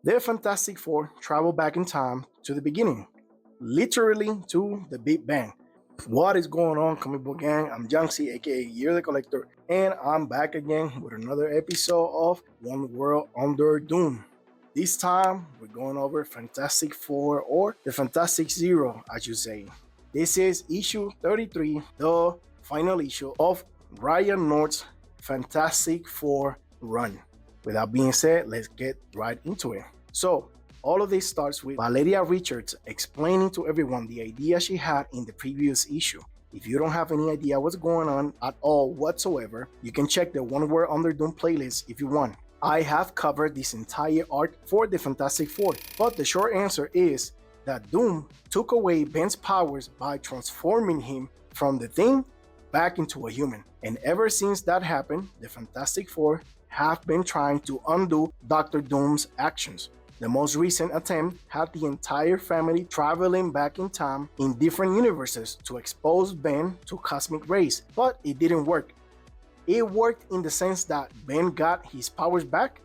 The Fantastic Four travel back in time to the beginning, literally to the Big Bang. What is going on, comic book gang? I'm Jancy, aka Year the Collector, and I'm back again with another episode of One World Under Doom. This time, we're going over Fantastic Four, or the Fantastic Zero, I should say. This is issue 33, the final issue of Ryan North's Fantastic Four run. With that being said, let's get right into it. So, all of this starts with Valeria Richards explaining to everyone the idea she had in the previous issue. If you don't have any idea what's going on at all whatsoever, you can check the One Word Under Doom playlist if you want. I have covered this entire arc for the Fantastic Four, but the short answer is that Doom took away Ben's powers by transforming him from the Thing back into a human. And ever since that happened, the Fantastic Four have been trying to undo Doctor Doom's actions. The most recent attempt had the entire family traveling back in time in different universes to expose Ben to cosmic rays, but it didn't work. It worked in the sense that Ben got his powers back,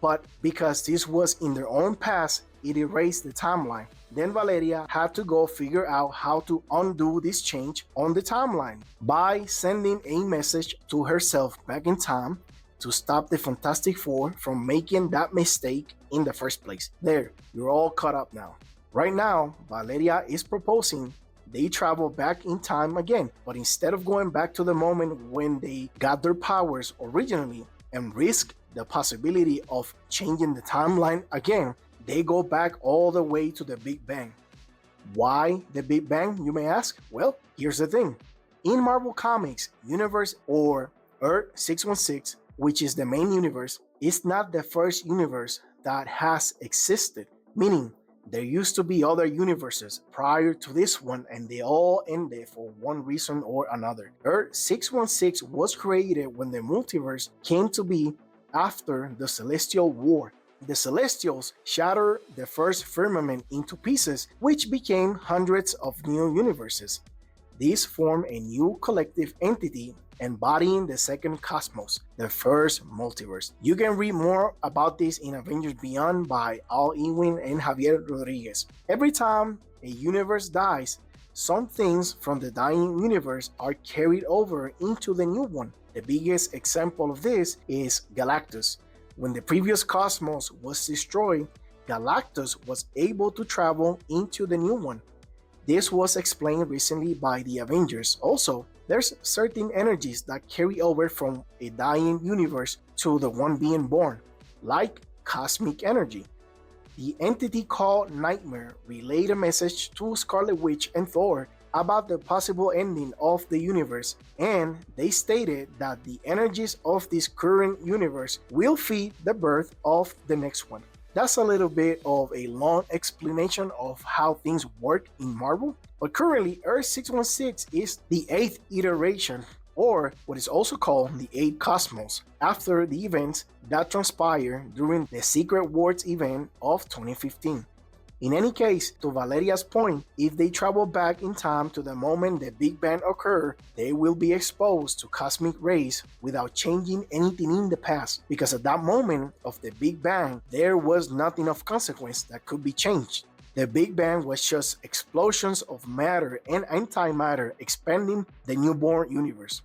but because this was in their own past, it erased the timeline. Then Valeria had to go figure out how to undo this change on the timeline by sending a message to herself back in time to stop the Fantastic Four from making that mistake in the first place. There, you're all caught up now. Right now, Valeria is proposing they travel back in time again, but instead of going back to the moment when they got their powers originally and risk the possibility of changing the timeline again, they go back all the way to the Big Bang. Why the Big Bang, you may ask? Well, here's the thing. In Marvel Comics, Universe or Earth-616, which is the main universe, is not the first universe that has existed, meaning there used to be other universes prior to this one and they all ended for one reason or another. Earth-616 was created when the multiverse came to be after the Celestial War. The Celestials shattered the first firmament into pieces, which became hundreds of new universes. These form a new collective entity embodying the second cosmos, the first multiverse. You can read more about this in Avengers Beyond by Al Ewing and Javier Rodriguez. Every time a universe dies, some things from the dying universe are carried over into the new one. The biggest example of this is Galactus. When the previous cosmos was destroyed, Galactus was able to travel into the new one. This was explained recently by the Avengers. Also, there's certain energies that carry over from a dying universe to the one being born, like cosmic energy. The entity called Nightmare relayed a message to Scarlet Witch and Thor about the possible ending of the universe, and they stated that the energies of this current universe will feed the birth of the next one. That's a little bit of a long explanation of how things work in Marvel, but currently Earth-616 is the 8th iteration, or what is also called the 8th Cosmos, after the events that transpired during the Secret Wars event of 2015. In any case, to Valeria's point, if they travel back in time to the moment the Big Bang occurred, they will be exposed to cosmic rays without changing anything in the past, because at that moment of the Big Bang, there was nothing of consequence that could be changed. The Big Bang was just explosions of matter and antimatter expanding the newborn universe.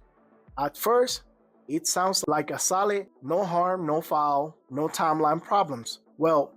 At first, it sounds like a solid, no harm, no foul, no timeline problems. Well,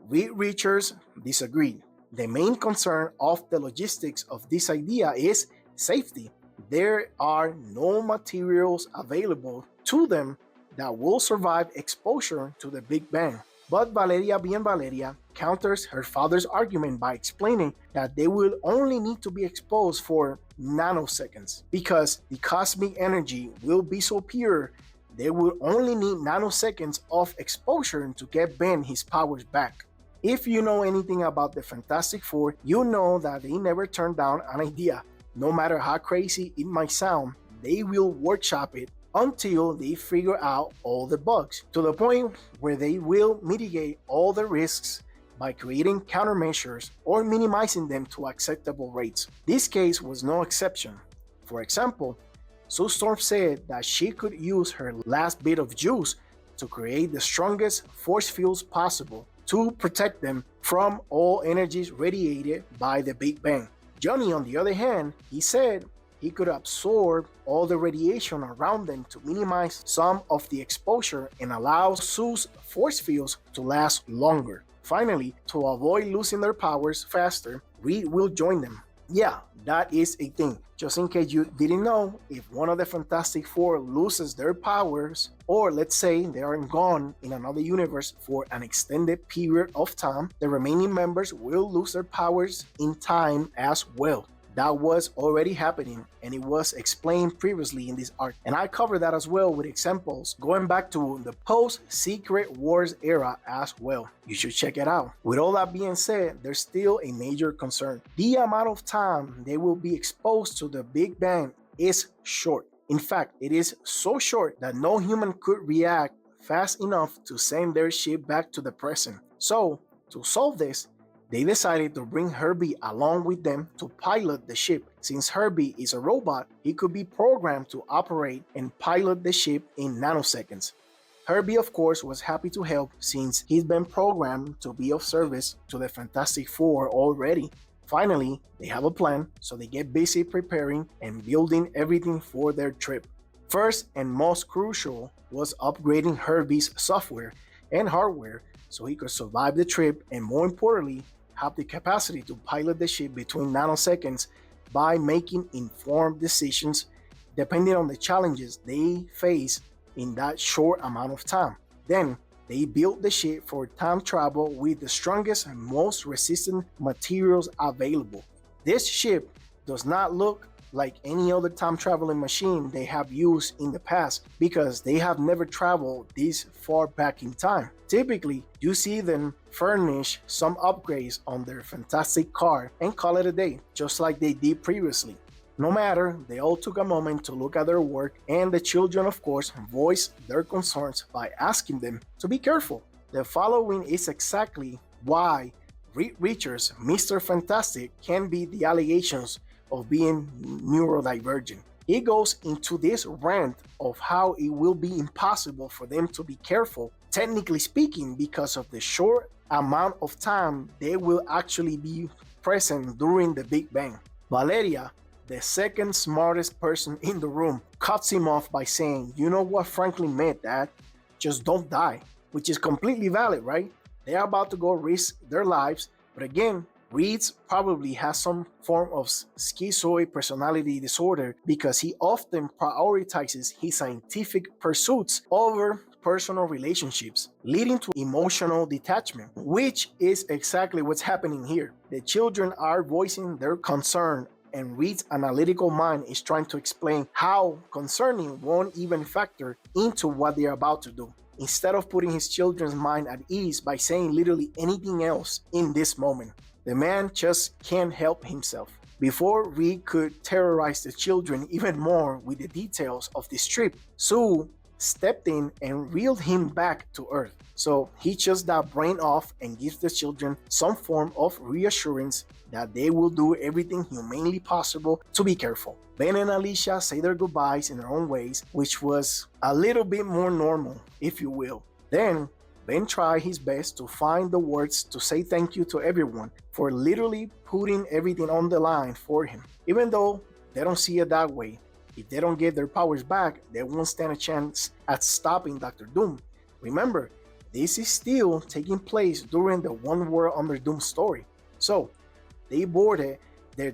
Reed Richards disagreed. The main concern of the logistics of this idea is safety. There are no materials available to them that will survive exposure to the Big Bang. But Valeria, being Valeria, counters her father's argument by explaining that they will only need to be exposed for nanoseconds because the cosmic energy will be so pure they will only need nanoseconds of exposure to get Ben his powers back. If you know anything about the Fantastic Four, you know that they never turn down an idea. No matter how crazy it might sound, they will workshop it until they figure out all the bugs, to the point where they will mitigate all the risks by creating countermeasures or minimizing them to acceptable rates. This case was no exception. For example, Sue Storm said that she could use her last bit of juice to create the strongest force fields possible. to protect them from all energies radiated by the Big Bang. Johnny, on the other hand, he said he could absorb all the radiation around them to minimize some of the exposure and allow Sue's force fields to last longer. Finally, to avoid losing their powers faster, Reed will join them. Yeah, that is a thing. Just in case you didn't know, if one of the Fantastic Four loses their powers, or let's say they are gone in another universe for an extended period of time, the remaining members will lose their powers in time as well. That was already happening, and it was explained previously in this arc. And I covered that as well with examples going back to the post-Secret Wars era as well. You should check it out. With all that being said, there's still a major concern. The amount of time they will be exposed to the Big Bang is short. In fact, it is so short that no human could react fast enough to send their ship back to the present. So, to solve this, they decided to bring H.E.R.B.I.E along with them to pilot the ship. Since H.E.R.B.I.E is a robot, he could be programmed to operate and pilot the ship in nanoseconds. H.E.R.B.I.E, of course, was happy to help since he's been programmed to be of service to the Fantastic Four already. Finally, they have a plan, so they get busy preparing and building everything for their trip. First and most crucial was upgrading H.E.R.B.I.'s software and hardware so he could survive the trip and, more importantly, have the capacity to pilot the ship between nanoseconds by making informed decisions depending on the challenges they face in that short amount of time. Then, they built the ship for time travel with the strongest and most resistant materials available. This ship does not look like any other time traveling machine they have used in the past because they have never traveled this far back in time. Typically, you see them furnish some upgrades on their fantastic car and call it a day, just like they did previously. No matter, they all took a moment to look at their work, and the children, of course, voiced their concerns by asking them to be careful. The following is exactly why Reed Richards, Mr. Fantastic, can be the allegations of being neurodivergent. He goes into this rant of how it will be impossible for them to be careful, technically speaking, because of the short amount of time they will actually be present during the Big Bang. Valeria, the second smartest person in the room, cuts him off by saying, "You know what Franklin meant, Dad? Just don't die," which is completely valid, right? They're about to go risk their lives, but again, Reed probably has some form of schizoid personality disorder because he often prioritizes his scientific pursuits over personal relationships, leading to emotional detachment, which is exactly what's happening here. The children are voicing their concern, and Reed's analytical mind is trying to explain how concerning won't even factor into what they're about to do, instead of putting his children's mind at ease by saying literally anything else in this moment. The man just can't help himself. Before Reed could terrorize the children even more with the details of this trip, Sue stepped in and reeled him back to Earth. So he shuts that brain off and gives the children some form of reassurance that they will do everything humanely possible to be careful. Ben and Alicia say their goodbyes in their own ways, which was a little bit more normal, if you will. Then Ben tried his best to find the words to say thank you to everyone for literally putting everything on the line for him. Even though they don't see it that way, if they don't get their powers back, they won't stand a chance at stopping Dr. Doom. Remember, this is still taking place during the One World Under Doom story. So, they boarded their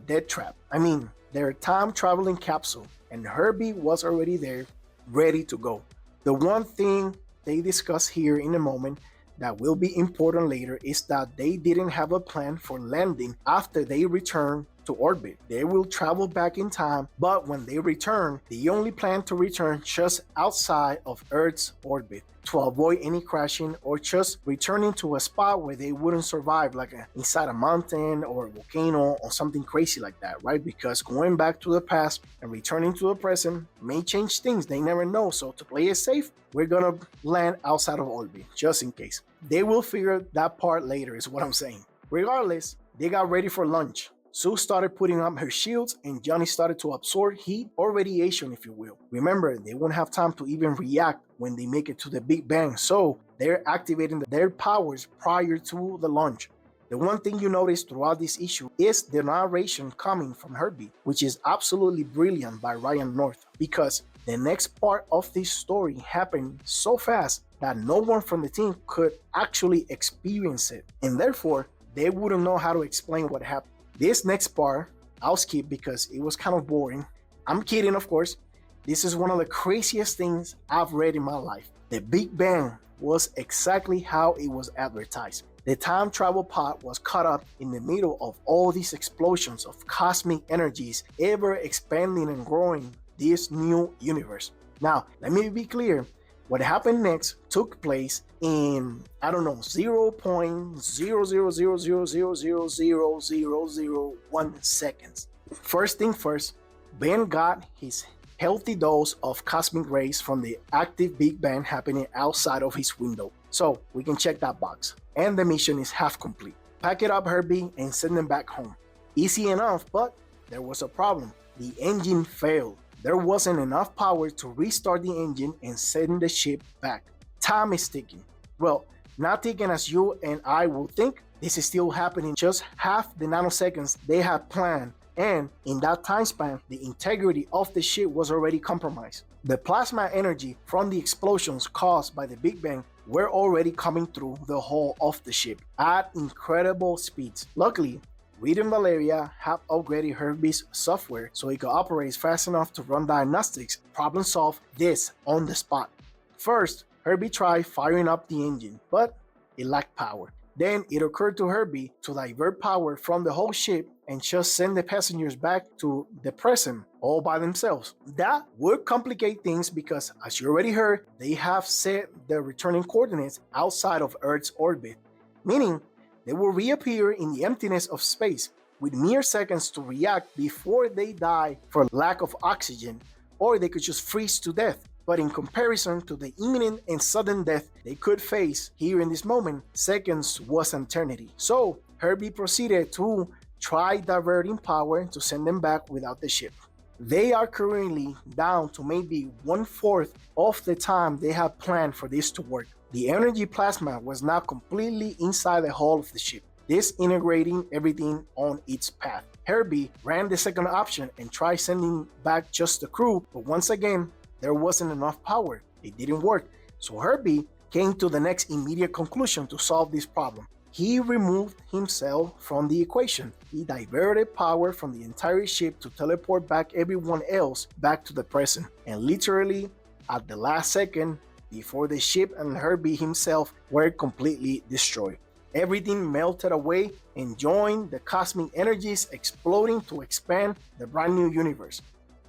their time-traveling capsule, and H.E.R.B.I.E was already there, ready to go. The one thing they discuss here in a moment that will be important later is that they didn't have a plan for landing after they return to orbit. They will travel back in time, but when they return, they only plan to return just outside of Earth's orbit to avoid any crashing or just returning to a spot where they wouldn't survive, like inside a mountain or a volcano or something crazy like that, right? Because going back to the past and returning to the present may change things. They never know. So to play it safe, we're gonna land outside of orbit just in case. They will figure that part later is what I'm saying. Regardless, they got ready for lunch. Sue started putting up her shields and Johnny started to absorb heat or radiation, if you will. Remember, they won't have time to even react when they make it to the Big Bang, so they're activating their powers prior to the launch. The one thing you notice throughout this issue is the narration coming from H.E.R.B.I.E, which is absolutely brilliant by Ryan North, because the next part of this story happened so fast that no one from the team could actually experience it, and therefore they wouldn't know how to explain what happened. This next part, I'll skip because it was kind of boring. I'm kidding, of course. This is one of the craziest things I've read in my life. The Big Bang was exactly how it was advertised. The time travel pod was caught up in the middle of all these explosions of cosmic energies ever expanding and growing this new universe. Now, let me be clear. What happened next took place in, I don't know, 0.00000000001 seconds. First thing first, Ben got his healthy dose of cosmic rays from the active Big Bang happening outside of his window. So we can check that box. And the mission is half complete. Pack it up, H.E.R.B.I.E, and send them back home. Easy enough, but there was a problem. The engine failed. There wasn't enough power to restart the engine and send the ship back. Time is ticking. Well, not ticking as you and I will think. This is still happening just half the nanoseconds they had planned, and in that time span, the integrity of the ship was already compromised. The plasma energy from the explosions caused by the Big Bang were already coming through the hull of the ship at incredible speeds. Luckily, Reed and Valeria have upgraded H.E.R.B.I.E.'s software so it could operate fast enough to run diagnostics, problem solve this on the spot. First, H.E.R.B.I.E tried firing up the engine, but it lacked power. Then it occurred to H.E.R.B.I.E to divert power from the whole ship and just send the passengers back to the present all by themselves. That would complicate things because, as you already heard, they have set their returning coordinates outside of Earth's orbit, meaning they will reappear in the emptiness of space with mere seconds to react before they die for lack of oxygen, or they could just freeze to death. But in comparison to the imminent and sudden death they could face here in this moment, seconds was an eternity. So H.E.R.B.I.E proceeded to try diverting power to send them back without the ship. They are currently down to maybe 1/4 of the time they had planned for this to work. The energy plasma was now completely inside the hull of the ship, disintegrating everything on its path. H.E.R.B.I.E ran the second option and tried sending back just the crew, but once again, there wasn't enough power. It didn't work. So H.E.R.B.I.E came to the next immediate conclusion to solve this problem. He removed himself from the equation. He diverted power from the entire ship to teleport back everyone else back to the present. And literally, at the last second, before the ship and H.E.R.B.I.E himself were completely destroyed. Everything melted away and joined the cosmic energies exploding to expand the brand new universe.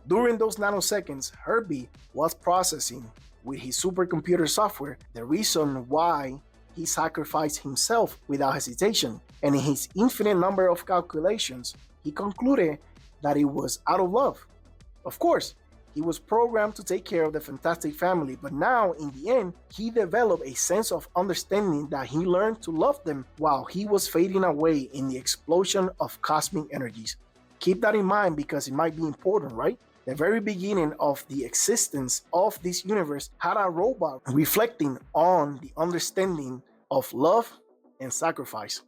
During those nanoseconds, H.E.R.B.I.E was processing with his supercomputer software the reason why he sacrificed himself without hesitation, and in his infinite number of calculations, he concluded that it was out of love. Of course, he was programmed to take care of the Fantastic Family, but now, in the end, he developed a sense of understanding that he learned to love them while he was fading away in the explosion of cosmic energies. Keep that in mind because it might be important, right? The very beginning of the existence of this universe had a robot reflecting on the understanding of love and sacrifice.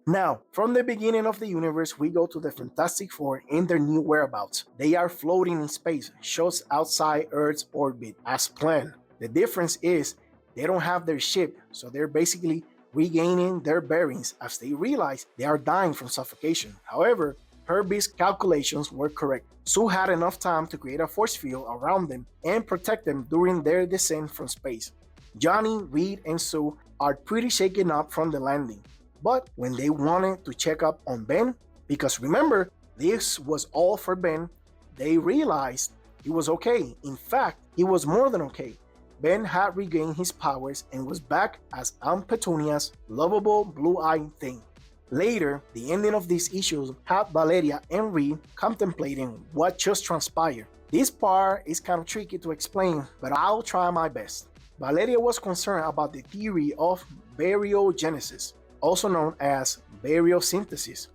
Now, from the beginning of the universe, we go to the Fantastic Four and their new whereabouts. They are floating in space, just outside Earth's orbit, as planned. The difference is they don't have their ship, so they're basically regaining their bearings as they realize they are dying from suffocation. However, H.E.R.B.I.E.'s calculations were correct. Sue had enough time to create a force field around them and protect them during their descent from space. Johnny, Reed, and Sue are pretty shaken up from the landing. But when they wanted to check up on Ben, because remember, this was all for Ben, they realized he was okay. In fact, he was more than okay. Ben had regained his powers and was back as Aunt Petunia's lovable blue-eyed thing. Later, the ending of these issues had Valeria and Reed contemplating what just transpired. This part is kind of tricky to explain, but I'll try my best. Valeria was concerned about the theory of baryogenesis, also known as baryosynthesis.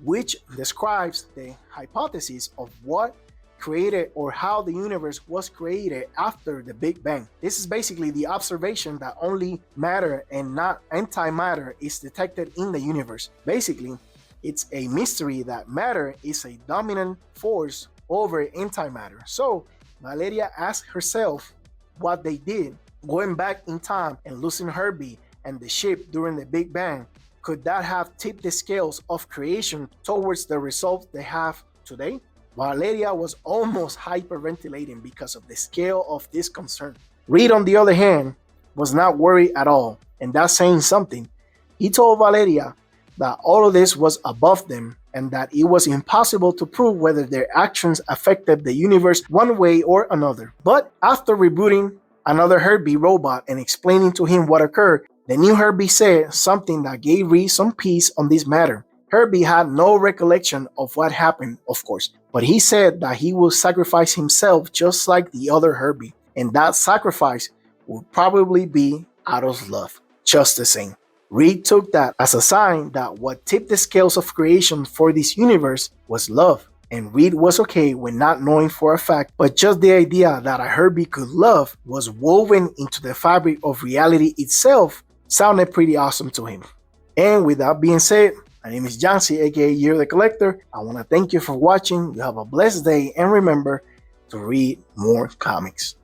which describes the hypothesis of what created or how the universe was created after the Big Bang. This is basically the observation that only matter and not antimatter is detected in the universe. Basically, it's a mystery that matter is a dominant force over antimatter. So Valeria asked herself what they did, going back in time and losing H.E.R.B.I.E and the ship during the Big Bang. Could that have tipped the scales of creation towards the results they have today? Valeria was almost hyperventilating because of the scale of this concern. Reed, on the other hand, was not worried at all, and that's saying something. He told Valeria that all of this was above them and that it was impossible to prove whether their actions affected the universe one way or another. But after rebooting another H.E.R.B.I.E robot and explaining to him what occurred, the new H.E.R.B.I.E said something that gave Reed some peace on this matter. H.E.R.B.I.E had no recollection of what happened, of course, but he said that he will sacrifice himself just like the other H.E.R.B.I.E, and that sacrifice would probably be out of love, just the same. Reed took that as a sign that what tipped the scales of creation for this universe was love, and Reed was okay with not knowing for a fact, but just the idea that a H.E.R.B.I.E could love was woven into the fabric of reality itself sounded pretty awesome to him. And with that being said, my name is Jancy, aka Year the Collector. I want to thank you for watching. You have a blessed day, and remember to read more comics.